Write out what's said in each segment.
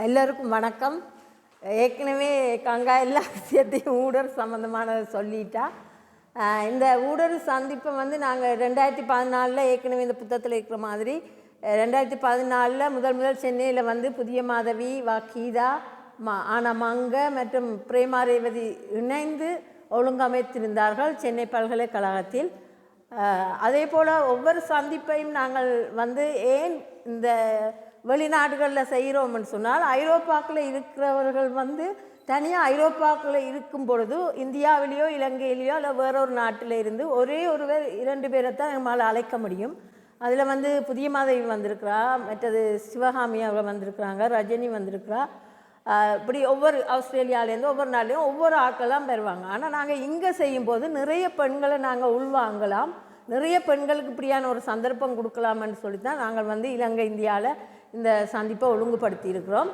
எல்லோருக்கும் வணக்கம். ஏற்கனவே கங்கா எல்லா விஷயத்தையும் ஊடர் சம்மந்தமானதை சொல்லிட்டா. இந்த ஊடர் சந்திப்பை வந்து நாங்கள் 2014 ஏற்கனவே இந்த புத்தகத்தில் இருக்கிற மாதிரி 2014 முதல் சென்னையில் வந்து புதிய மாதவி, கீதா, மங்க மற்றும் பிரேமா ரேவதி இணைந்து ஒழுங்கமைத்திருந்தார்கள் சென்னை பல்கலைக்கழகத்தில். அதே போல் ஒவ்வொரு சந்திப்பையும் நாங்கள் வந்து ஏன் இந்த வெளிநாடுகளில் செய்கிறோம்னு சொன்னால், ஐரோப்பாக்கில் இருக்கிறவர்கள் வந்து தனியாக ஐரோப்பாக்கில் இருக்கும் பொழுது இந்தியாவிலேயோ இலங்கையிலேயோ இல்லை வேறொரு நாட்டில் இருந்து ஒரே ஒருவர் 2 பேரை தான் நம்மளால் அழைக்க முடியும். அதில் வந்து புதிய மாதவி வந்திருக்கிறா, மற்றது சிவகாமி அவங்க வந்திருக்கிறாங்க, ரஜினி வந்திருக்கிறா. இப்படி ஒவ்வொரு ஆஸ்திரேலியாவிலேருந்து ஒவ்வொரு நாள்லேயும் ஒவ்வொரு ஆட்கள்லாம் பெறுவாங்க. ஆனால் நாங்கள் இங்கே செய்யும்போது நிறைய பெண்களை நாங்கள் உள்வாங்கலாம், நிறைய பெண்களுக்கு இப்படியான ஒரு சந்தர்ப்பம் கொடுக்கலாம்னு சொல்லி தான் நாங்கள் வந்து இலங்கை இந்தியாவில் இந்த சந்திப்பை ஒழுங்குபடுத்தி இருக்கிறோம்.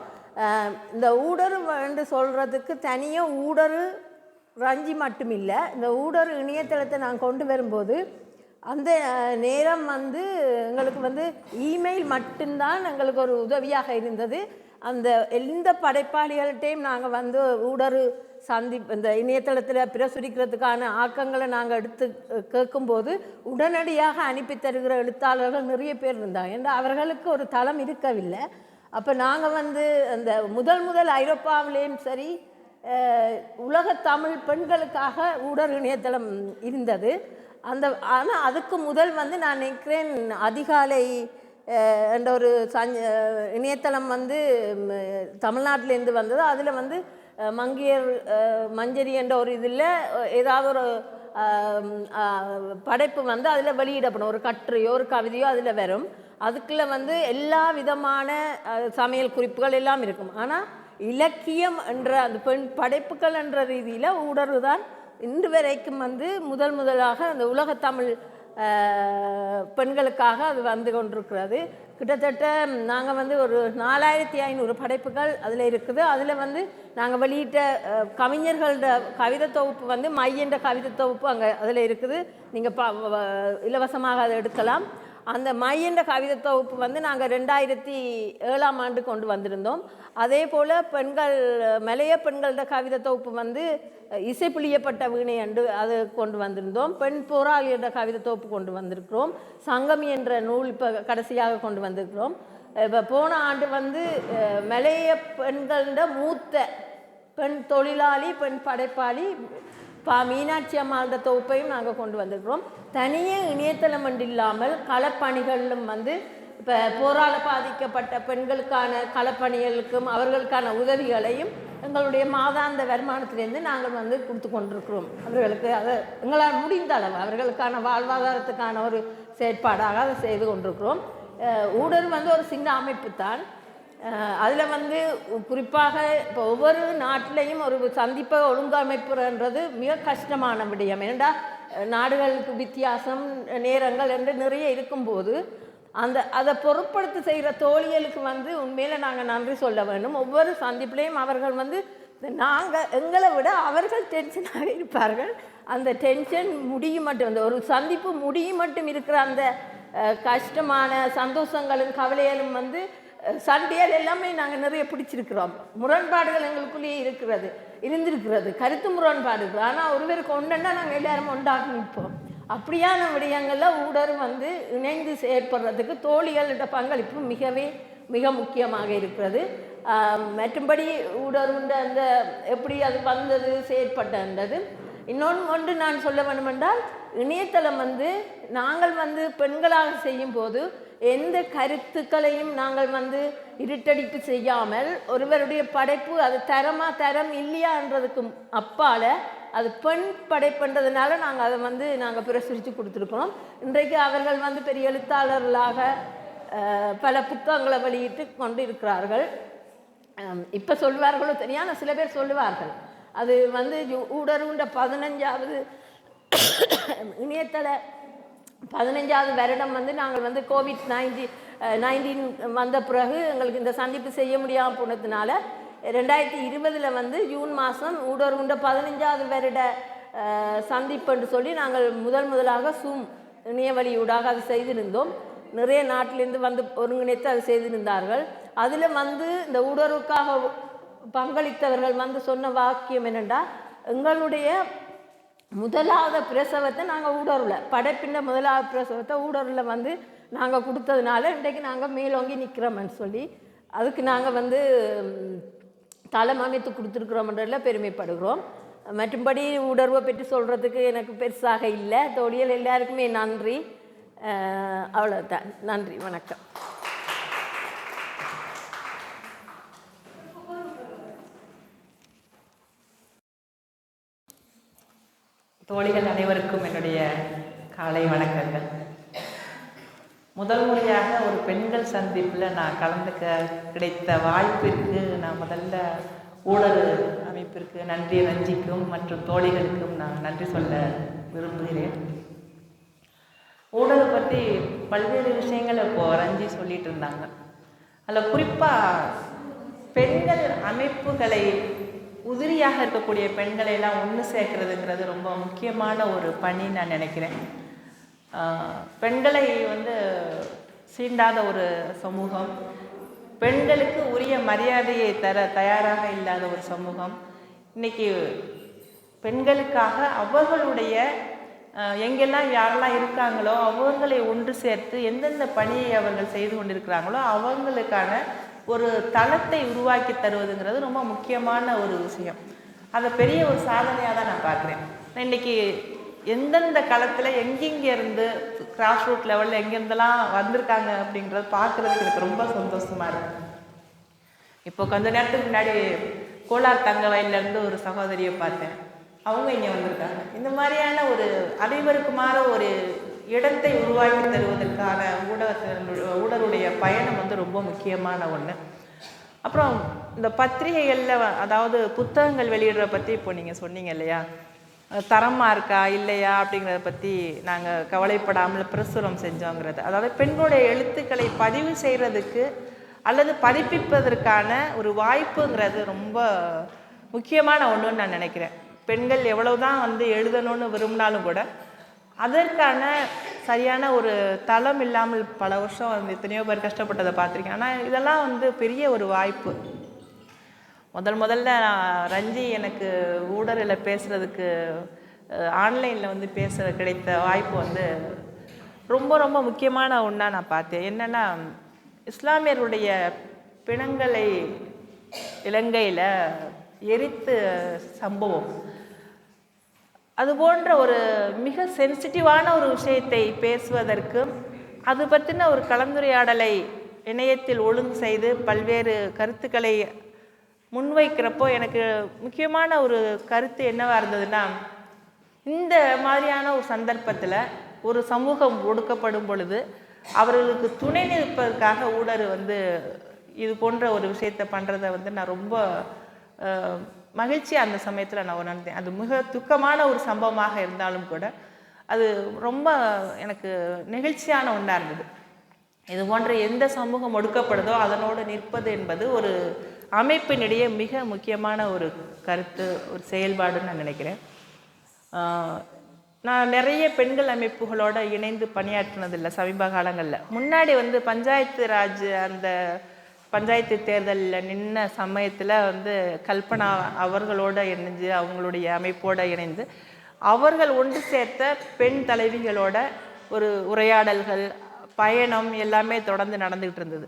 இந்த ஊடர் என்று சொல்கிறதுக்கு தனியாக ஊடர் ரஞ்சி மட்டும் இல்லை, இந்த ஊடர் இணையதளத்தை நான் கொண்டு வரும்போது அந்த நேரம் வந்து எங்களுக்கு வந்து இமெயில் மட்டும்தான் எங்களுக்கு ஒரு உதவியாக இருந்தது. அந்த எந்த படைப்பாளிகள்கிட்டையும் நாங்கள் வந்து ஊடர் இந்த இணையதளத்தில் பிரசுரிக்கிறதுக்கான ஆக்கங்களை நாங்கள் எடுத்து கேட்கும்போது உடனடியாக அனுப்பி தருகிற எழுத்தாளர்கள் நிறைய பேர் இருந்தாங்க. ஏன்னா அவர்களுக்கு ஒரு தளம் இருக்கவில்லை. அப்போ நாங்கள் வந்து அந்த முதல் ஐரோப்பாவிலேயும் சரி உலக தமிழ் பெண்களுக்காக ஊடர் இணையதளம் இருந்தது. ஆனால் அதுக்கு முதல் வந்து நான் நினைக்கிறேன் அதிகாலை என்ற ஒரு இணையதளம் வந்து தமிழ்நாட்டிலேருந்து வந்தது. அதில் வந்து மங்கையர் மஞ்சரி என்ற ஒரு இதில் ஏதாவது ஒரு படைப்பு வந்து அதில் வெளியிடப்படும், ஒரு கட்டுரையோ ஒரு கவிதையோ அதில் வரும். அதுக்குள்ளே வந்து எல்லா விதமான சமையல் குறிப்புகள் எல்லாம் இருக்கும். ஆனால் இலக்கியம் என்ற அந்த பெண் படைப்புகள் என்ற ரீதியில் ஊடர் தான் இன்று வரைக்கும் வந்து முதலாக அந்த உலகத்தமிழ் பெண்களுக்காக அது வந்து கொண்டிருக்கிறது. கிட்டத்தட்ட நாங்கள் வந்து ஒரு 4500 படைப்புகள் அதில் இருக்குது. அதில் வந்து நாங்கள் வெளியிட்ட கவிஞர்களோட கவிதை தொகுப்பு வந்து மையன்ற கவிதை தொகுப்பு அங்கே அதில் இருக்குது. நீங்கள் இலவசமாக அதை எடுக்கலாம். அந்த மையன்ற கவிதை தொகுப்பு வந்து நாங்கள் 2007ஆம் ஆண்டு கொண்டு வந்திருந்தோம். அதே போல் மலைய பெண்களோட கவிதை தொகுப்பு வந்து இசைப்புளியப்பட்ட வீணை அன்று அது கொண்டு வந்திருந்தோம். பெண் போராளியோட கவிதை தொகுப்பு கொண்டு வந்திருக்கிறோம். சங்கமி என்ற நூல் இப்போ கடைசியாக கொண்டு வந்திருக்கிறோம். இப்போ போன ஆண்டு வந்து மலைய பெண்களோட மூத்த பெண் தொழிலாளி, பெண் படைப்பாளி மீனாட்சி அம்மாவோட தொகுப்பையும் நாங்கள் கொண்டு வந்திருக்கிறோம். தனியாக இணையதளம் என்று இல்லாமல் களப்பணிகளிலும் வந்து இப்போ போராட பாதிக்கப்பட்ட பெண்களுக்கான களப்பணிகளுக்கும் அவர்களுக்கான உதவிகளையும் எங்களுடைய மாதாந்த வருமானத்திலேருந்து நாங்கள் வந்து கொடுத்து கொண்டிருக்கிறோம். அவர்களுக்கு அதை எங்களால் முடிந்த அளவு அவர்களுக்கான வாழ்வாதாரத்துக்கான ஒரு செயற்பாடாக அதை செய்து கொண்டிருக்கிறோம். ஊடர் வந்து ஒரு சின்ன அமைப்பு தான். அதில் வந்து குறிப்பாக இப்போ ஒவ்வொரு நாட்டிலையும் ஒரு சந்திப்பை ஒழுங்கமைப்புன்றது மிக கஷ்டமான விடயம். ஏன்னா நாடுகளுக்கு வித்தியாசம், நேரங்கள் என்று நிறைய இருக்கும்போது அதை பொருட்படுத்தி செய்கிற தோழிகளுக்கு வந்து உண்மையில் நாங்கள் நன்றி சொல்ல வேண்டும். ஒவ்வொரு சந்திப்புலேயும் அவர்கள் வந்து எங்களை விட அவர்கள் டென்ஷனாக இருப்பார்கள். அந்த டென்ஷன் முடியும் மட்டும், அந்த ஒரு சந்திப்பு முடியும் மட்டும் இருக்கிற அந்த கஷ்டமான சந்தோஷங்களும் கவலைகளும் வந்து சண்டையால் எல்லாமே நாங்கள் நிறைய பிடிச்சிருக்கிறோம். முரண்பாடுகள் எங்களுக்குள்ளேயே இருந்திருக்கிறது, கருத்து முரண்பாடுகள். ஆனால் ஒருவருக்கு ஒன்றுன்னா நாங்கள் எல்லாரும் ஒன்றாக நிற்போம். அப்படியான விடயங்களில் ஊடர் வந்து இணைந்து செயற்படுறதுக்கு தோழிகளோட பங்களிப்பு மிக முக்கியமாக இருக்கிறது. மற்றும்படி ஊடருண்ட அந்த எப்படி அது வந்தது செயற்பட்டது. இன்னொன்று நான் சொல்ல வேண்டுமென்றால், இணையதளம் வந்து நாங்கள் வந்து பெண்களாக செய்யும்போது எந்த கருத்துக்களையும் நாங்கள் வந்து இருட்டடிப்பு செய்யாமல் ஒருவருடைய படைப்பு அது தரம் இல்லையான்றதுக்கு அப்பால் அது பெண் படைப்புன்றதுனால நாங்கள் அதை வந்து நாங்கள் பிரசுரித்து கொடுத்துருக்கோம். இன்றைக்கு அவர்கள் வந்து பெரிய எழுத்தாளர்களாக பல புத்தகங்களை வெளியிட்டு கொண்டு இருக்கிறார்கள். இப்போ சொல்வார்களோ தெரியாத சில பேர் சொல்லுவார்கள். அது வந்து ஊடருண்ட 15வது இணையதள 15வது வருடம் வந்து நாங்கள் வந்து COVID-19 வந்த பிறகு எங்களுக்கு இந்த சந்திப்பு செய்ய முடியாமல் போனதுனால 2020 வந்து ஜூன் மாதம் ஊடருண்ட 15வது வருட சந்திப்பு என்று சொல்லி நாங்கள் முதலாக சூம் இணைய வழியூடாக அது செய்திருந்தோம். நிறைய நாட்டிலேருந்து வந்து ஒருங்கிணைத்து அது செய்திருந்தார்கள். அதில் வந்து இந்த ஊடறுக்காக பங்களித்தவர்கள் வந்து சொன்ன வாக்கியம் என்னென்னா, எங்களுடைய முதலாவது பிரசவத்தை நாங்கள் ஊடரில் படைப்பின்ற முதலாவது பிரசவத்தை ஊடரில் வந்து நாங்கள் கொடுத்ததுனால இன்றைக்கு நாங்கள் மேலோங்கி நிற்கிறோம்னு சொல்லி அதுக்கு நாங்கள் வந்து தளம் அமைத்து கொடுத்துருக்குறோம்ன்றதில் பெருமைப்படுகிறோம். மற்றும்படி உணர்வை பற்றி சொல்கிறதுக்கு எனக்கு பெருசாக இல்லை. தோழிகள் எல்லாருக்குமே நன்றி. அவ்வளோதான். நன்றி, வணக்கம். தோழிகள் அனைவருக்கும் என்னுடைய காலை வணக்கங்கள். முதல் முறையாக ஒரு பெண்கள் சந்திப்பில் நான் கலந்துக்க கிடைத்த வாய்ப்பிற்கு நான் முதல்ல ஊடக அமைப்பிற்கு நன்றி ரஞ்சிக்கும் மற்றும் தோழிகளுக்கும் நான் நன்றி சொல்ல விரும்புகிறேன். ஊடகம் பற்றி பல்வேறு விஷயங்கள் இப்போது ரஞ்சி சொல்லிட்டு இருந்தாங்க. அதில் குறிப்பாக பெண்கள் அமைப்புகளை உதிரியாக இருக்கக்கூடிய பெண்களை எல்லாம் ஒன்று சேர்க்கறதுங்கிறது ரொம்ப முக்கியமான ஒரு பணி நான் நினைக்கிறேன். பெண்களை வந்து சீண்டாத ஒரு சமூகம், பெண்களுக்கு உரிய மரியாதையை தர தயாராக இல்லாத ஒரு சமூகம், இன்றைக்கி பெண்களுக்காக அவர்களுடைய எங்கெல்லாம் யாரெல்லாம் இருக்காங்களோ அவர்களை ஒன்று சேர்த்து எந்தெந்த பணியை அவர்கள் செய்து கொண்டிருக்கிறாங்களோ அவங்களுக்கான ஒரு தளத்தை உருவாக்கி தருவதுங்கிறது ரொம்ப முக்கியமான ஒரு விஷயம். அதை பெரிய ஒரு சாதனையாக தான் நான் பார்க்குறேன். இன்றைக்கி எந்தெந்த களத்தில் எங்கெங்கே இருந்து கிராஸ் ரூட் லெவலில் எங்கேருந்தெல்லாம் வந்திருக்காங்க அப்படிங்கிறத பார்க்குறதுக்கு எனக்கு ரொம்ப சந்தோஷமாக இருக்குது. இப்போ கொஞ்ச நேரத்துக்கு முன்னாடி கோலார் தங்க வயல்லேருந்து ஒரு சகோதரியை பார்த்தேன். அவங்க இங்கே வந்திருக்காங்க. இந்த மாதிரியான ஒரு அனைவருக்குமாற ஒரு இடத்தை உருவாக்கி தருவதற்கான ஊடருடைய பயணம் வந்து ரொம்ப முக்கியமான ஒன்று. அப்புறம் இந்த பத்திரிகைகளில் அதாவது புத்தகங்கள் வெளியிடுற பற்றி இப்போ நீங்கள் சொன்னீங்க இல்லையா, தரமாக இருக்கா இல்லையா அப்படிங்கிறத பற்றி நாங்கள் கவலைப்படாமல் பிரசுரம் செஞ்சோங்கிறது. அதாவது பெண்களுடைய எழுத்துக்களை பதிவு செய்கிறதுக்கு அல்லது பதிப்பிப்பதற்கான ஒரு வாய்ப்புங்கிறது ரொம்ப முக்கியமான ஒன்றுன்னு நான் நினைக்கிறேன். பெண்கள் எவ்வளவுதான் வந்து எழுதணும்னு விரும்பினாலும் கூட அதற்கான சரியான ஒரு தளம் இல்லாமல் பல வருஷம் வந்து எத்தனையோ பேர் கஷ்டப்பட்டதை பார்த்துருக்கேன். ஆனால் இதெல்லாம் வந்து பெரிய ஒரு வாய்ப்பு. முதல்ல ரஞ்சி எனக்கு ஊடரில் பேசுகிறதுக்கு ஆன்லைனில் வந்து கிடைத்த வாய்ப்பு வந்து ரொம்ப ரொம்ப முக்கியமான ஒன்றா நான் பார்த்தேன். என்னென்னா, இஸ்லாமியருடைய பிணங்களை இலங்கையில் எரித்து சம்பவம், அது போன்ற ஒரு மிக சென்சிட்டிவான ஒரு விஷயத்தை பேசுவதற்கும் அது பற்றின ஒரு கலந்துரையாடலை இணையத்தில் ஒழுங்கு செய்து பல்வேறு கருத்துக்களை முன்வைக்கிறப்போ எனக்கு முக்கியமான ஒரு கருத்து என்னவாக இருந்ததுன்னா, இந்த மாதிரியான ஒரு சந்தர்ப்பத்தில் ஒரு சமூகம் ஒடுக்கப்படும் பொழுது அவர்களுக்கு துணை நிற்பதற்காக ஊடர் வந்து இது போன்ற ஒரு விஷயத்தை பண்ணுறதை வந்து நான் ரொம்ப மகிழ்ச்சி அந்த சமயத்தில் நான் உணர்ந்தேன். அது மிக துக்கமான ஒரு சம்பவமாக இருந்தாலும் கூட அது ரொம்ப எனக்கு நெகிழ்ச்சியான ஒன்றா இருந்தது. இது போன்ற எந்த சமூகம் ஒடுக்கப்படுதோ அதனோடு நிற்பது என்பது ஒரு அமைப்பினிடையே மிக முக்கியமான ஒரு கருத்து, ஒரு செயல்பாடுன்னு நான் நினைக்கிறேன். நான் நிறைய பெண்கள் அமைப்புகளோடு இணைந்து பணியாற்றினதில்லை சமீப காலங்களில். முன்னாடி வந்து பஞ்சாயத்து ராஜ் அந்த பஞ்சாயத்து தேர்தலில் நின்ன சமயத்தில் வந்து கல்பனா அவர்களோடு இணைஞ்சு அவங்களுடைய அமைப்போடு இணைந்து அவர்கள் ஒன்று சேர்த்த பெண் தலைவிகளோட ஒரு உரையாடல்கள் பயணம் எல்லாமே தொடர்ந்து நடந்துகிட்டு இருந்தது.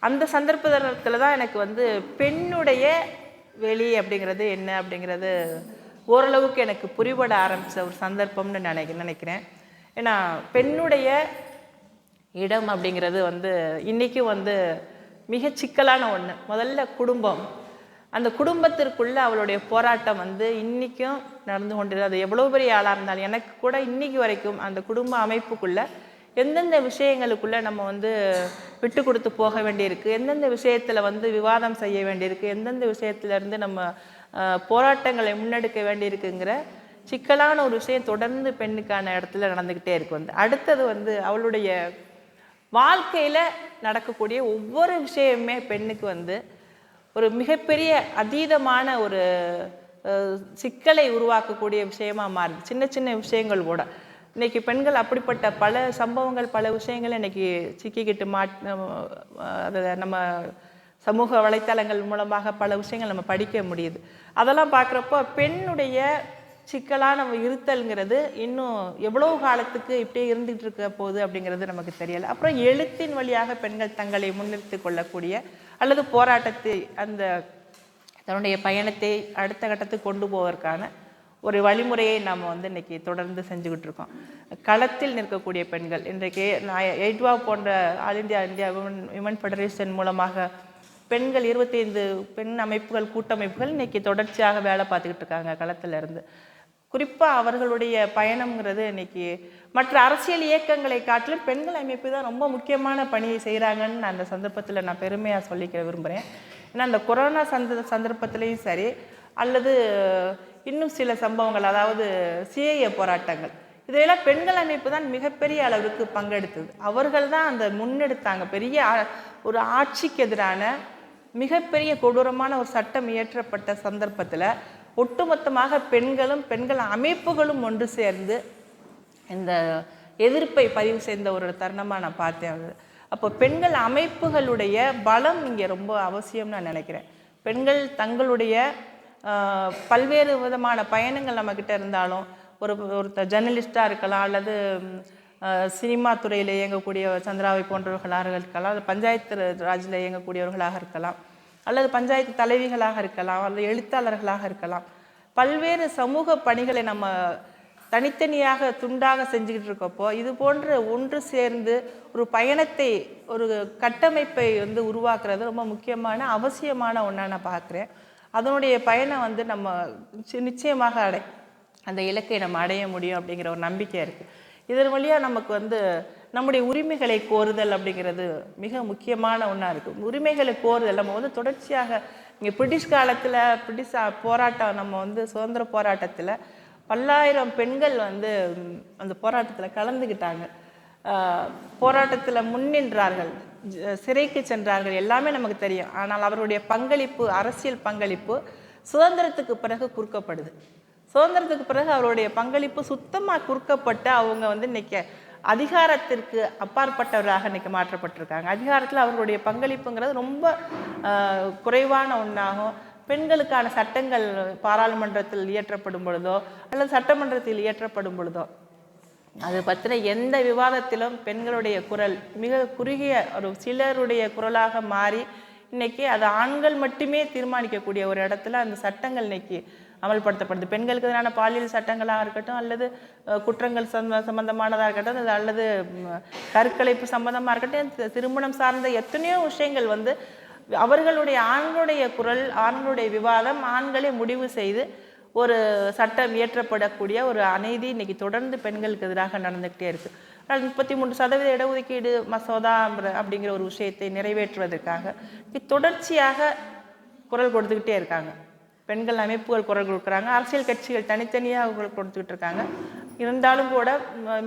அந்த சந்தர்ப்பத்தில் தான் எனக்கு வந்து பெண்ணுடைய வெளி அப்படிங்கிறது என்ன அப்படிங்கிறது ஓரளவுக்கு எனக்கு புரிபட ஆரம்பித்த ஒரு சந்தர்ப்பம்னு நினைக்கிறேன். ஏன்னா பெண்ணுடைய இடம் அப்படிங்கிறது வந்து இன்றைக்கும் வந்து மிக சிக்கலான ஒன்று. முதல்ல குடும்பம், அந்த குடும்பத்திற்குள்ளே அவளுடைய போராட்டம் வந்து இன்றைக்கும் நடந்து கொண்டிருது. அது எவ்வளோ பெரிய ஆளாக இருந்தாலும் எனக்கு கூட இன்றைக்கி வரைக்கும் அந்த குடும்ப அமைப்புக்குள்ளே எந்தெந்த விஷயங்களுக்குள்ளே நம்ம வந்து விட்டு கொடுத்து போக வேண்டியிருக்கு, எந்தெந்த விஷயத்தில் வந்து விவாதம் செய்ய வேண்டியிருக்கு, எந்தெந்த விஷயத்துலேருந்து நம்ம போராட்டங்களை முன்னெடுக்க வேண்டியிருக்குங்கிற சிக்கலான ஒரு விஷயம் தொடர்ந்து பெண்ணுக்கான இடத்துல நடந்துக்கிட்டே இருக்கு. வந்து அடுத்தது வந்து அவளுடைய வாழ்க்கையில் நடக்கக்கூடிய ஒவ்வொரு விஷயமுமே பெண்ணுக்கு வந்து ஒரு மிகப்பெரிய அதீதமான ஒரு சிக்கலை உருவாக்கக்கூடிய விஷயமா மாறுது. சின்ன சின்ன விஷயங்கள் கூட இன்றைக்கி பெண்கள் அப்படிப்பட்ட பல சம்பவங்கள் பல விஷயங்கள் இன்றைக்கி சிக்கிக்கிட்டு அதை நம்ம சமூக வலைத்தளங்கள் மூலமாக பல விஷயங்கள் நம்ம படிக்க முடியுது. அதெல்லாம் பார்க்குறப்போ பெண்ணுடைய சிக்கலான இருத்தல்ங்கிறது இன்னும் எவ்வளோ காலத்துக்கு இப்படியே இருந்துகிட்டு இருக்க போகுது அப்படிங்கிறது நமக்கு தெரியலை. அப்புறம் எழுத்தின் வழியாக பெண்கள் தங்களை முன்னிறுத்தி கொள்ளக்கூடிய அல்லது போராட்டத்தை அந்த தன்னுடைய பயணத்தை அடுத்த கட்டத்துக்கு கொண்டு போவதற்கான ஒரு வழிமுறையை நாம் வந்து இன்றைக்கி தொடர்ந்து செஞ்சுக்கிட்டு இருக்கோம். களத்தில் நிற்கக்கூடிய பெண்கள் இன்றைக்கு எய்ட்வா போன்ற ஆல் இந்தியா விமன் ஃபெடரேஷன் மூலமாக பெண்கள் 25 பெண் அமைப்புகள் கூட்டமைப்புகள் இன்றைக்கி தொடர்ச்சியாக வேலை பார்த்துக்கிட்டு இருக்காங்க களத்தில் இருந்து. குறிப்பாக அவர்களுடைய பயணம்ங்கிறது இன்றைக்கி மற்ற அரசியல் இயக்கங்களை காட்டிலும் பெண்கள் அமைப்பு தான் ரொம்ப முக்கியமான பணியை செய்கிறாங்கன்னு நான் அந்த சந்தர்ப்பத்தில் நான் பெருமையாக சொல்லிக்க விரும்புகிறேன். ஏன்னா அந்த கொரோனா சந்தர்ப்பத்திலையும் சரி அல்லது இன்னும் சில சம்பவங்கள், அதாவது சிஏஏ போராட்டங்கள், இதையெல்லாம் பெண்கள் அமைப்பு தான் மிகப்பெரிய அளவுக்கு பங்கெடுத்தது. அவர்கள் தான் அந்த முன்னெடுத்தாங்க. பெரிய ஒரு ஆட்சிக்கு எதிரான மிகப்பெரிய கொடூரமான ஒரு சட்டம் இயற்றப்பட்ட சந்தர்ப்பத்தில் ஒட்டுமொத்தமாக பெண்களும் பெண்கள் அமைப்புகளும் ஒன்று சேர்ந்து இந்த எதிர்ப்பை பதிவு செய்த ஒரு தருணமாக நான் பார்த்தேன். அப்போ பெண்கள் அமைப்புகளுடைய பலம் இங்கே ரொம்ப அவசியம்னு நான் நினைக்கிறேன். பெண்கள் தங்களுடைய பல்வேறு விதமான பயணங்கள் நம்மக்கிட்ட இருந்தாலும் ஒருத்தர் ஜேர்னலிஸ்டாக இருக்கலாம், அல்லது சினிமா துறையில் இயங்கக்கூடிய சந்திராவை போன்றவர்களாக இருக்கலாம், அல்லது பஞ்சாயத்து ராஜில் இயங்கக்கூடியவர்களாக இருக்கலாம், அல்லது பஞ்சாயத்து தலைவிகளாக இருக்கலாம், அல்லது எழுத்தாளர்களாக இருக்கலாம். பல்வேறு சமூக பணிகளை நம்ம தனித்தனியாக துண்டாக செஞ்சுக்கிட்டு இருக்கப்போ இது போன்ற ஒன்று சேர்ந்து ஒரு பயணத்தை ஒரு கட்டமைப்பை வந்து உருவாக்குறது ரொம்ப முக்கியமான அவசியமான ஒன்றா நான் பார்க்குறேன். அதனுடைய பயணம் வந்து நம்ம நிச்சயமாக அந்த இலக்கை நம்ம அடைய முடியும் அப்படிங்கிற ஒரு நம்பிக்கை இருக்குது. இதன் வழியாக நமக்கு வந்து நம்முடைய உரிமைகளை கோருதல் அப்படிங்கிறது மிக முக்கியமான ஒன்றா இருக்குது. உரிமைகளை கோருதல் நம்ம வந்து தொடர்ச்சியாக இங்கே பிரிட்டிஷ் காலத்தில் பிரிட்டிஷ் போராட்டம், நம்ம வந்து சுதந்திர போராட்டத்தில் பல்லாயிரம் பெண்கள் வந்து அந்த போராட்டத்தில் கலந்துக்கிட்டாங்க, போராட்டத்தில் முன்னின்றார்கள், சிறைக்கு சென்றார்கள், எல்லாமே நமக்கு தெரியும். ஆனால் அவருடைய பங்களிப்பு, அரசியல் பங்களிப்பு சுதந்திரத்துக்கு பிறகு குறுக்கப்படுது. சுதந்திரத்துக்கு பிறகு அவருடைய பங்களிப்பு சுத்தமாக குறுக்கப்பட்டு அவங்க வந்து இன்றைக்கி அதிகாரத்திற்கு அப்பாற்பட்டவராக இன்றைக்கி மாற்றப்பட்டிருக்காங்க. அதிகாரத்தில் அவர்களுடைய பங்களிப்புங்கிறது ரொம்ப குறைவான ஒன்றாகும். பெண்களுக்கான சட்டங்கள் பாராளுமன்றத்தில் இயற்றப்படும் பொழுதோ அல்லது சட்டமன்றத்தில் இயற்றப்படும் பொழுதோ அது பற்றின எந்த விவாதத்திலும் பெண்களுடைய குரல் மிக குறுகிய ஒரு சிலருடைய குரலாக மாறி இன்றைக்கி அது ஆண்கள் மட்டுமே தீர்மானிக்கக்கூடிய ஒரு இடத்துல அந்த சட்டங்கள் இன்றைக்கி அமல்படுத்தப்படுது. பெண்களுக்கு எதிரான பாலியல் சட்டங்களாக இருக்கட்டும், அல்லது குற்றங்கள் சம்பந்தமானதாக இருக்கட்டும், அல்லது கருக்கலைப்பு சம்பந்தமாக இருக்கட்டும், திருமணம் சார்ந்த எத்தனையோ விஷயங்கள் வந்து அவர்களுடைய ஆண்களுடைய குரல், ஆண்களுடைய விவாதம், ஆண்களே முடிவு செய்து ஒரு சட்டம் இயற்றப்படக்கூடிய ஒரு அநீதி இன்னைக்கு தொடர்ந்து பெண்களுக்கு எதிராக நடந்துக்கிட்டே இருக்குது. 33% இடஒதுக்கீடு மசோதா அப்படிங்கிற ஒரு விஷயத்தை நிறைவேற்றுவதற்காக தொடர்ச்சியாக குரல் கொடுத்துக்கிட்டே இருக்காங்க. பெண்கள் அமைப்புகள் குரல் கொடுக்குறாங்க, அரசியல் கட்சிகள் தனித்தனியாக குரல் கொடுத்துக்கிட்டு இருக்காங்க. இருந்தாலும் கூட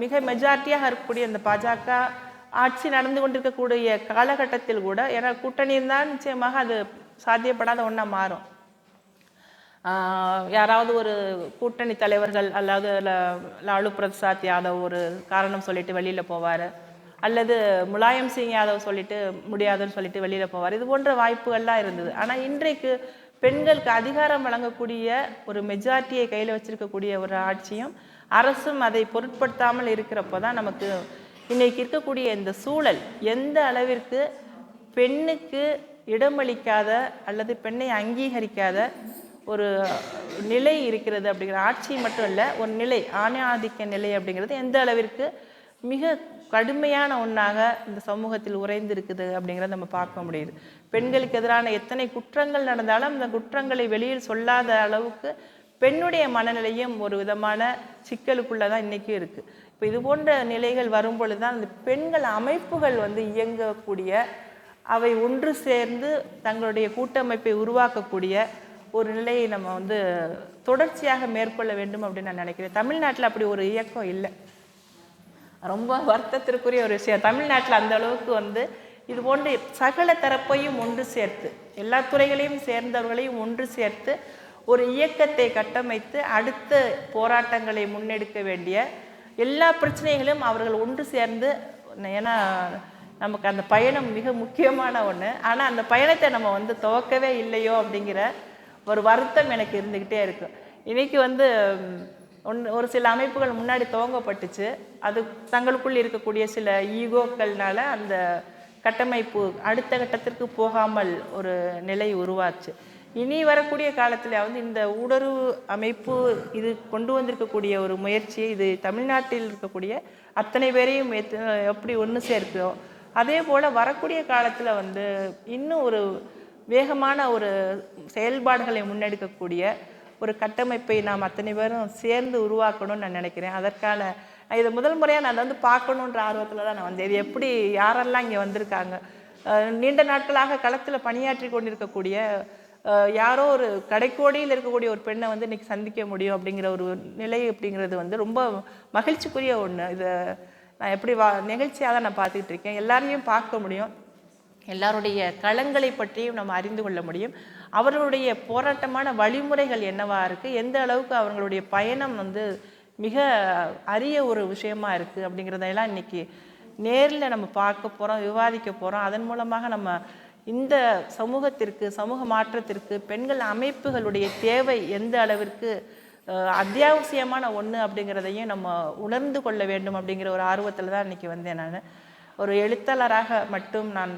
மிக மெஜாரிட்டியாக இருக்கக்கூடிய இந்த பாஜக ஆட்சி நடந்து கொண்டிருக்கக்கூடிய காலகட்டத்தில் கூட, ஏன்னா கூட்டணி இருந்தால் நிச்சயமாக அது சாத்தியப்படாத ஒன்றா மாறும். யாராவது ஒரு கூட்டணி தலைவர்கள் அல்லது லாலு பிரசாத் யாதவ் ஒரு காரணம் சொல்லிட்டு வெளியில் போவார், அல்லது முலாயம் சிங் யாதவ் சொல்லிட்டு முடியாதுன்னு சொல்லிட்டு வெளியில் போவார். இது போன்ற வாய்ப்புகள்லாம் இருந்தது. ஆனால் இன்றைக்கு பெண்களுக்கு அதிகாரம் வழங்கக்கூடிய ஒரு மெஜாரிட்டியை கையில் வச்சிருக்கக்கூடிய ஒரு ஆட்சியும் அரசும் அதை பொருட்படுத்தாமல் இருக்கிறப்போ தான் நமக்கு இன்னைக்கு இருக்கக்கூடிய இந்த சூழல் எந்த அளவிற்கு பெண்ணுக்கு இடமளிக்காத அல்லது பெண்ணை அங்கீகரிக்காத ஒரு நிலை இருக்கிறது அப்படிங்கிற, ஆட்சி மட்டும் இல்லை, ஒரு நிலை, ஆணாதிக்க நிலை அப்படிங்கிறது எந்த அளவிற்கு மிக கடுமையான ஒன்றாக இந்த சமூகத்தில் உறைந்து இருக்குது அப்படிங்கிறத நம்ம பார்க்க முடியுது. பெண்களுக்கு எதிரான எத்தனை குற்றங்கள் நடந்தாலும் அந்த குற்றங்களை வெளியில் சொல்லாத அளவுக்கு பெண்ணுடைய மனநிலையும் ஒரு விதமான சிக்கலுக்குள்ளே தான் இன்றைக்கும் இருக்குது. இப்போ இது போன்ற நிலைகள் வரும்பொழுது தான் அந்த பெண்கள் அமைப்புகள் வந்து இயங்கக்கூடிய, அவை ஒன்று சேர்ந்து தங்களுடைய கூட்டமைப்பை உருவாக்கக்கூடிய ஒரு நிலையை நம்ம வந்து தொடர்ச்சியாக மேற்கொள்ள வேண்டும் அப்படின்னு நான் நினைக்கிறேன். தமிழ்நாட்டில் அப்படி ஒரு இயக்கம் இல்லை. ரொம்ப வருத்தத்திற்குரிய ஒரு விஷயம். தமிழ்நாட்டில் அந்த அளவுக்கு வந்து இது போன்ற சகல தரப்பையும் ஒன்று சேர்த்து, எல்லா துறைகளையும் சேர்ந்தவர்களையும் ஒன்று சேர்த்து ஒரு இயக்கத்தை கட்டமைத்து அடுத்த போராட்டங்களை முன்னெடுக்க வேண்டிய எல்லா பிரச்சனைகளும் அவர்கள் ஒன்று சேர்ந்து, ஏன்னா நமக்கு அந்த பயணம் மிக முக்கியமான ஒன்று. ஆனால் அந்த பயணத்தை நம்ம வந்து துவக்கவே இல்லையோ அப்படிங்கிற ஒரு வருத்தம் எனக்கு இருந்துக்கிட்டே இருக்கும். இன்றைக்கி வந்து ஒரு சில அமைப்புகள் முன்னாடி துவங்கப்பட்டுச்சு. அது தங்களுக்குள் இருக்கக்கூடிய சில ஈகோக்கள்னால அந்த கட்டமைப்பு அடுத்த கட்டத்திற்கு போகாமல் ஒரு நிலை உருவாச்சு. இனி வரக்கூடிய காலத்தில் வந்து இந்த ஊடறுவு அமைப்பு இது கொண்டு வந்திருக்கக்கூடிய ஒரு முயற்சி, இது தமிழ்நாட்டில் இருக்கக்கூடிய அத்தனை பேரையும் எப்படி ஒன்று சேர்க்கோ அதே போல் வரக்கூடிய காலத்தில் வந்து இன்னும் ஒரு வேகமான ஒரு செயல்பாடுகளை முன்னெடுக்கக்கூடிய ஒரு கட்டமைப்பை நாம் அத்தனை பேரும் சேர்ந்து உருவாக்கணும்னு நான் நினைக்கிறேன். அதற்கான இதை முதல் முறையாக நான் வந்து பார்க்கணுன்ற ஆர்வத்தில் தான் நான் வந்தேன். இது எப்படி யாரெல்லாம் இங்கே வந்திருக்காங்க, நீண்ட நாட்களாக களத்தில் பணியாற்றி கொண்டிருக்கக்கூடிய யாரோ ஒரு கடைக்கோடியில் இருக்கக்கூடிய ஒரு பெண்ணை வந்து இன்றைக்கி சந்திக்க முடியும் அப்படிங்கிற ஒரு நிலை அப்படிங்கிறது வந்து ரொம்ப மகிழ்ச்சிக்குரிய ஒன்று. இதை நான் எப்படி நிகழ்ச்சியாக தான் நான் பார்த்துக்கிட்டு இருக்கேன். எல்லாரையும் பார்க்க முடியும், எல்லாருடைய களங்களை பற்றியும் நம்ம அறிந்து கொள்ள முடியும். அவர்களுடைய போராட்டமான வழிமுறைகள் என்னவாக இருக்குது, எந்த அளவுக்கு அவங்களுடைய பயணம் வந்து மிக அரிய ஒரு விஷயமா இருக்குது அப்படிங்கிறதெல்லாம் இன்றைக்கி நேரில் நம்ம பார்க்க போகிறோம், விவாதிக்க போகிறோம். அதன் மூலமாக நம்ம இந்த சமூகத்திற்கு, சமூக மாற்றத்திற்கு பெண்கள் அமைப்புகளுடைய தேவை எந்த அளவிற்கு அத்தியாவசியமான ஒன்று அப்படிங்கிறதையும் நம்ம உணர்ந்து கொள்ள வேண்டும் அப்படிங்கிற ஒரு ஆர்வத்தில் தான் இன்றைக்கி வந்தேன். நான் ஒரு எழுத்தாளராக மட்டும் நான்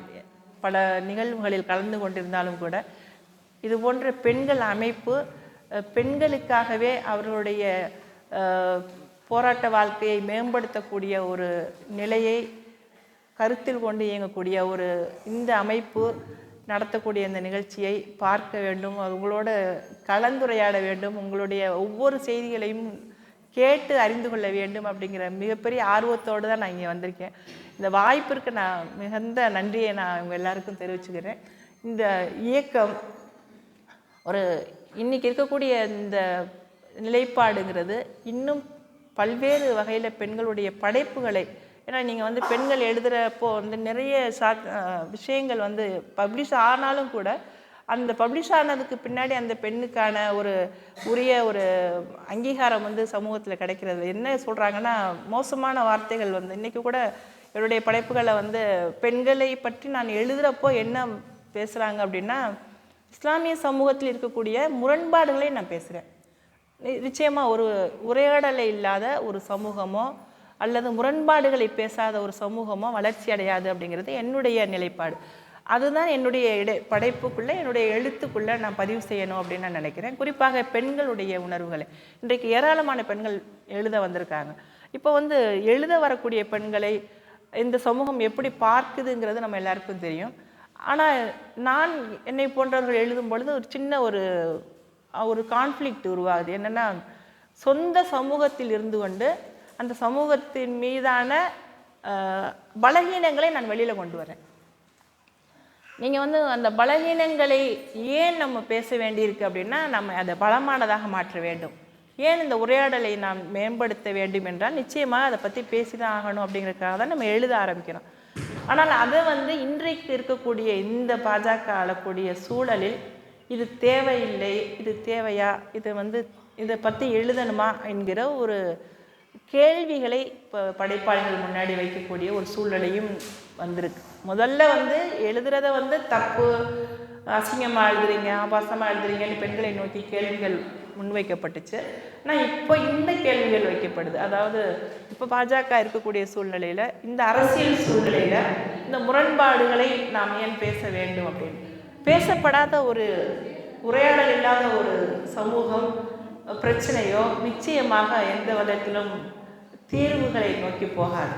பல நிகழ்வுகளில் கலந்து கொண்டிருந்தாலும் கூட இது போன்ற பெண்கள் அமைப்பு பெண்களுக்காகவே அவர்களுடைய போராட்ட வாழ்க்கையை மேம்படுத்தக்கூடிய ஒரு நிலையை கருத்தில் கொண்டு இயங்கக்கூடிய ஒரு இந்த அமைப்பு நடத்தக்கூடிய இந்த நிகழ்ச்சியை பார்க்க வேண்டும், உங்களோட கலந்துரையாட வேண்டும், உங்களுடைய ஒவ்வொரு செய்திகளையும் கேட்டு அறிந்து கொள்ள வேண்டும் அப்படிங்கிற மிகப்பெரிய ஆர்வத்தோடு தான் நான் இங்கே வந்திருக்கேன். இந்த வாய்ப்பிற்கு நான் மிகுந்த நன்றியை நான் உங்கள் எல்லாருக்கும் தெரிவிச்சுக்கிறேன். இந்த இயக்கம் ஒரு இன்றைக்கி இருக்கக்கூடிய இந்த நிலைப்பாடுங்கிறது இன்னும் பல்வேறு வகையில் பெண்களுடைய படைப்புகளை, ஏன்னா நீங்கள் வந்து பெண்கள் எழுதுகிறப்போ வந்து நிறைய விஷயங்கள் வந்து பப்ளிஷ் ஆனாலும் கூட அந்த பப்ளிஷ் ஆனதுக்கு பின்னாடி அந்த பெண்ணுக்கான ஒரு உரிய ஒரு அங்கீகாரம் வந்து சமூகத்தில் கிடைக்கிறது. என்ன சொல்கிறாங்கன்னா, மோசமான வார்த்தைகள் வந்து இன்றைக்கி கூட என்னுடைய படைப்புகளை வந்து பெண்களை பற்றி நான் எழுதுகிறப்போ என்ன பேசுகிறாங்க அப்படின்னா, இஸ்லாமிய சமூகத்தில் இருக்கக்கூடிய முரண்பாடுகளை நான் பேசுகிறேன். நிச்சயமாக ஒரு உரையாடலை இல்லாத ஒரு சமூகமோ அல்லது முரண்பாடுகளை பேசாத ஒரு சமூகமோ வளர்ச்சி அடையாது அப்படிங்கிறது என்னுடைய நிலைப்பாடு. அதுதான் என்னுடைய படைப்புக்குள்ளே, என்னுடைய எழுத்துக்குள்ளே நான் பதிவு செய்யணும் அப்படின்னு நான் நினைக்கிறேன். குறிப்பாக பெண்களுடைய உணர்வுகளை இன்றைக்கு ஏராளமான பெண்கள் எழுத வந்திருக்காங்க. இப்போ வந்து எழுத வரக்கூடிய பெண்களை இந்த சமூகம் எப்படி பார்க்குதுங்கிறது நம்ம எல்லாருக்கும் தெரியும். ஆனால் நான் என்னை போன்றவர்கள் எழுதும் பொழுது ஒரு சின்ன ஒரு கான்ஃப்ளிக்ட் உருவாகுது. என்னென்னா, சொந்த சமூகத்தில் இருந்து கொண்டு அந்த சமூகத்தின் மீதான பலகீனங்களை நான் வெளியில் கொண்டு வரேன். நீங்கள் வந்து அந்த பலகீனங்களை ஏன் நம்ம பேச வேண்டியிருக்கு அப்படின்னா, நம்ம அதை பலமானதாக மாற்ற வேண்டும். ஏன் இந்த உரையாடலை நாம் மேம்படுத்த வேண்டும் என்றால் நிச்சயமாக அதை பற்றி பேசி தான் ஆகணும் அப்படிங்கிறதுக்காக தான் நம்ம எழுத ஆரம்பிக்கிறோம். ஆனால் அதை வந்து இன்றைக்கு இருக்கக்கூடிய இந்த பாஜக ஆளக்கூடிய சூழலில் இது தேவையில்லை, இது தேவையா, இதை பற்றி எழுதணுமா என்கிற ஒரு கேள்விகளை இப்போ படைப்பாளிகள் முன்னாடி வைக்கக்கூடிய ஒரு சூழ்நிலையும் வந்திருக்கு. முதல்ல வந்து எழுதுறத வந்து தப்பு, அசிங்கமாக எழுதுறீங்க, ஆபாசமாக எழுதுறீங்கன்னு பெண்களை நோக்கி கேள்விகள் முன்வைக்கப்பட்டுச்சு. ஆனால் இப்போ இந்த கேள்விகள் வைக்கப்படுது. அதாவது இப்போ பாஜக இருக்கக்கூடிய சூழ்நிலையில், இந்த அரசியல் சூழ்நிலையில் இந்த முரண்பாடுகளை நாம் ஏன் பேச வேண்டும் அப்படின்னு பேசப்படாத ஒரு உரையாடல் இல்லாத ஒரு சமூகம் பிரச்சனையோ நிச்சயமாக எந்த விதத்திலும் தீர்வுகளை நோக்கி போகாது.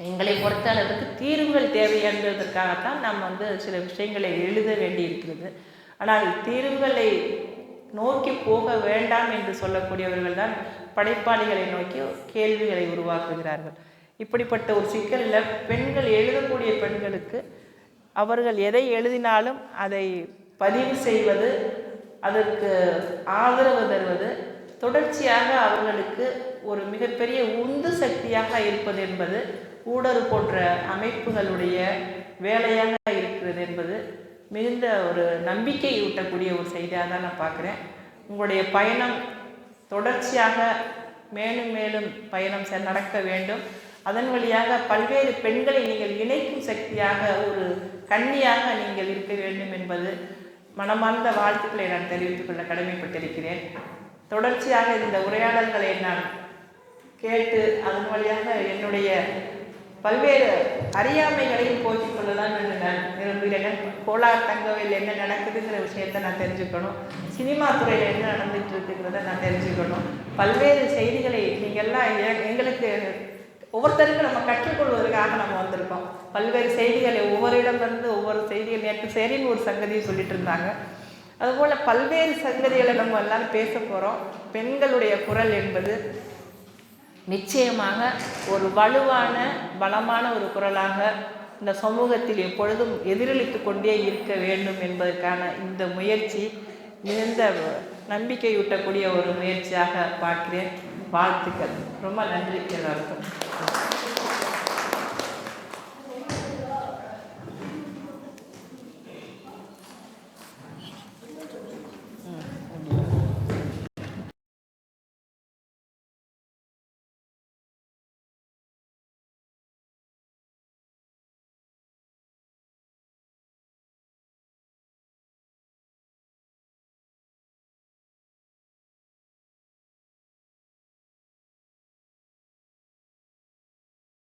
எங்களை பொறுத்த அளவுக்கு தீர்வுகள் தேவை என்பதற்காகத்தான் நாம் வந்து சில விஷயங்களை எழுத வேண்டி இருக்கிறது. ஆனால் தீர்வுகளை நோக்கி போக வேண்டாம் என்று சொல்லக்கூடியவர்கள் தான் படைப்பாளிகளை நோக்கி கேள்விகளை உருவாக்குகிறார்கள். இப்படிப்பட்ட ஒரு சிக்கலில் பெண்கள் எழுதக்கூடிய பெண்களுக்கு அவர்கள் எதை எழுதினாலும் அதை பதிவு செய்வது, அதற்கு ஆதரவு தருவது, தொடர்ச்சியாக அவர்களுக்கு ஒரு மிகப்பெரிய உந்து சக்தியாக இருப்பது என்பது ஊடறு போன்ற அமைப்புகளுடைய வேலையாக இருக்கிறது என்பது மிகுந்த ஒரு நம்பிக்கை ஊட்டக்கூடிய ஒரு செய்தியாக தான் நான் பார்க்குறேன். உங்களுடைய பயணம் தொடர்ச்சியாக மேலும் மேலும் பயணம் நடக்க வேண்டும். அதன் வழியாக பல்வேறு பெண்களை நீங்கள் இணைக்கும் சக்தியாக ஒரு கன்னியாக நீங்கள் இருக்க வேண்டும் என்பது மனமார்ந்த வாழ்த்துக்களை நான் தெரிவித்துக் கொள்ள கடமைப்பட்டிருக்கிறேன். தொடர்ச்சியாக இந்த உரையாடல்களை நான் கேட்டு அதன் வழியாக என்னுடைய பல்வேறு அறியாமைகளையும் போக்கிக் கொள்ளலாம் என்று நான் விரும்புகிறேன். கோலார் தங்கவையில் என்ன நடக்குதுங்கிற விஷயத்தை நான் தெரிஞ்சுக்கணும், சினிமா துறையில் என்ன நடந்துட்டு இருக்குங்கிறத நான் தெரிஞ்சுக்கணும். பல்வேறு செய்திகளை நீங்கள்லாம் எங்களுக்கு ஒவ்வொருத்தருக்கும் நம்ம கற்றுக்கொள்வதற்காக நம்ம வந்திருக்கோம். பல்வேறு செய்திகளை ஒவ்வொரு இடமிருந்து ஒவ்வொரு செய்திகள் நேற்று சரின்னு ஒரு சங்கதியை சொல்லிட்டு இருந்தாங்க. அதுபோல் பல்வேறு சங்கதிகளை நம்ம எல்லாரும் பேச போகிறோம். பெண்களுடைய குரல் என்பது நிச்சயமாக ஒரு வலுவான பலமான ஒரு குரலாக இந்த சமூகத்தில் எப்பொழுதும் எதிரொலித்து கொண்டே இருக்க வேண்டும் என்பதற்கான இந்த முயற்சி மிகுந்த நம்பிக்கையூட்டக்கூடிய ஒரு முயற்சியாக பார்க்கிறேன். வாழ்த்துக்கள். ரொம்ப நன்றி எல்லாருக்கும்.